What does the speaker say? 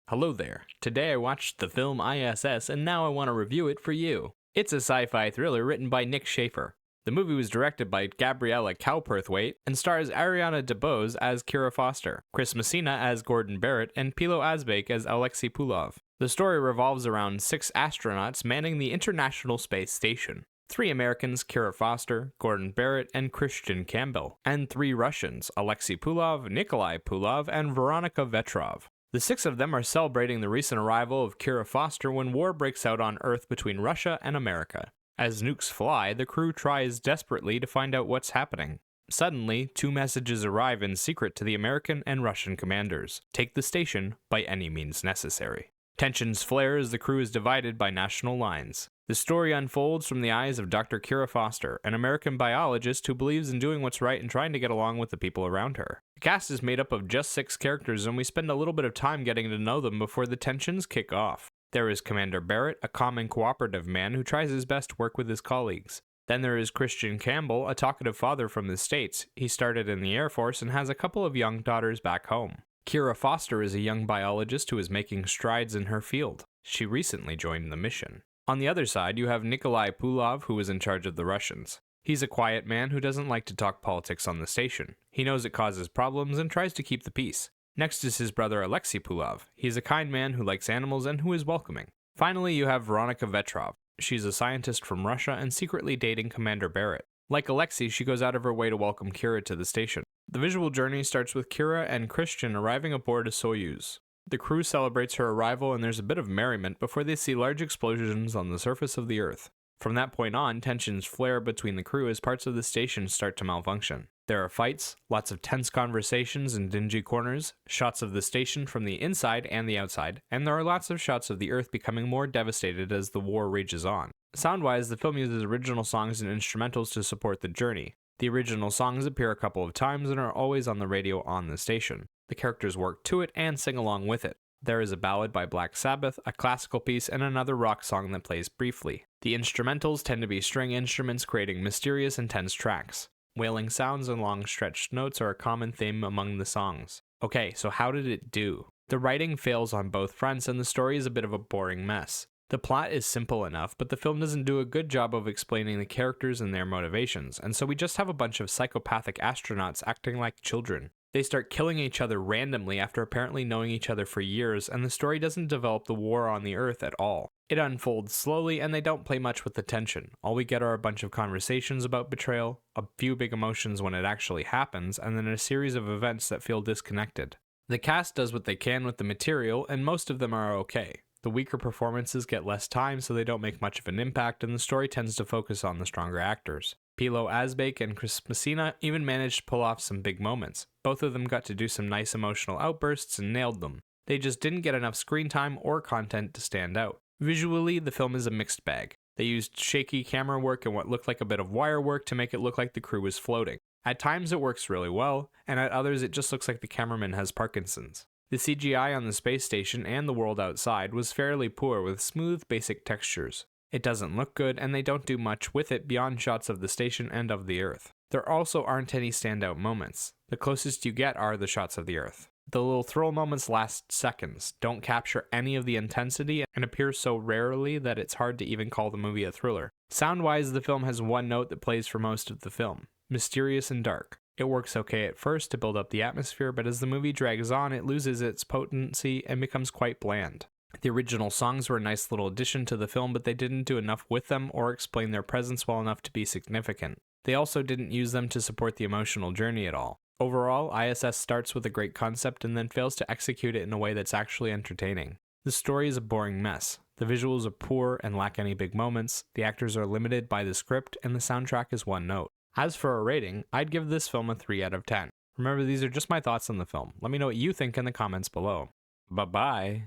Hello there. Today I watched the film I.S.S. and now I want to review it for you. It's a sci-fi thriller written by Nick Schaefer. The movie was directed by Gabriella Cowperthwaite and stars Ariana DeBose as Kira Foster, Chris Messina as Gordon Barrett, and Pilo Asbake as Alexei Pulov. The story revolves around 6 astronauts manning the International Space Station. 3 Americans, Kira Foster, Gordon Barrett, and Christian Campbell, and 3 Russians, Alexei Pulov, Nikolai Pulov, and Veronika Vetrov. The 6 of them are celebrating the recent arrival of Kira Foster when war breaks out on Earth between Russia and America. As nukes fly, the crew tries desperately to find out what's happening. Suddenly, 2 messages arrive in secret to the American and Russian commanders. Take the station by any means necessary. Tensions flare as the crew is divided by national lines. The story unfolds from the eyes of Dr. Kira Foster, an American biologist who believes in doing what's right and trying to get along with the people around her. The cast is made up of just 6 characters, and we spend a little bit of time getting to know them before the tensions kick off. There is Commander Barrett, a calm and cooperative man who tries his best to work with his colleagues. Then there is Christian Campbell, a talkative father from the States. He started in the Air Force and has a couple of young daughters back home. Kira Foster is a young biologist who is making strides in her field. She recently joined the mission. On the other side, you have Nikolai Pulov, who is in charge of the Russians. He's a quiet man who doesn't like to talk politics on the station. He knows it causes problems and tries to keep the peace. Next is his brother Alexei Pulov. He's a kind man who likes animals and who is welcoming. Finally, you have Veronika Vetrov. She's a scientist from Russia and secretly dating Commander Barrett. Like Alexei, she goes out of her way to welcome Kira to the station. The visual journey starts with Kira and Christian arriving aboard a Soyuz. The crew celebrates her arrival and there's a bit of merriment before they see large explosions on the surface of the Earth. From that point on, tensions flare between the crew as parts of the station start to malfunction. There are fights, lots of tense conversations in dingy corners, shots of the station from the inside and the outside, and there are lots of shots of the Earth becoming more devastated as the war rages on. Sound-wise, the film uses original songs and instrumentals to support the journey. The original songs appear a couple of times and are always on the radio on the station. The characters work to it and sing along with it. There is a ballad by Black Sabbath, a classical piece, and another rock song that plays briefly. The instrumentals tend to be string instruments creating mysterious, intense tracks. Wailing sounds and long stretched notes are a common theme among the songs. Okay, so how did it do? The writing fails on both fronts and the story is a bit of a boring mess. The plot is simple enough, but the film doesn't do a good job of explaining the characters and their motivations, and so we just have a bunch of psychopathic astronauts acting like children. They start killing each other randomly after apparently knowing each other for years, and the story doesn't develop the war on the Earth at all. It unfolds slowly, and they don't play much with the tension. All we get are a bunch of conversations about betrayal, a few big emotions when it actually happens, and then a series of events that feel disconnected. The cast does what they can with the material, and most of them are okay. The weaker performances get less time, so they don't make much of an impact, and the story tends to focus on the stronger actors. Pilo Asbake and Chris Messina even managed to pull off some big moments. Both of them got to do some nice emotional outbursts and nailed them. They just didn't get enough screen time or content to stand out. Visually, the film is a mixed bag. They used shaky camera work and what looked like a bit of wire work to make it look like the crew was floating. At times it works really well, and at others it just looks like the cameraman has Parkinson's. The CGI on the space station and the world outside was fairly poor with smooth, basic textures. It doesn't look good, and they don't do much with it beyond shots of the station and of the Earth. There also aren't any standout moments. The closest you get are the shots of the Earth. The little thrill moments last seconds, don't capture any of the intensity, and appear so rarely that it's hard to even call the movie a thriller. Sound-wise, the film has one note that plays for most of the film: mysterious and dark. It works okay at first to build up the atmosphere, but as the movie drags on, it loses its potency and becomes quite bland. The original songs were a nice little addition to the film, but they didn't do enough with them or explain their presence well enough to be significant. They also didn't use them to support the emotional journey at all. Overall, I.S.S. starts with a great concept and then fails to execute it in a way that's actually entertaining. The story is a boring mess. The visuals are poor and lack any big moments, the actors are limited by the script, and the soundtrack is one note. As for a rating, I'd give this film a 3 out of 10. Remember, these are just my thoughts on the film. Let me know what you think in the comments below. Bye-bye.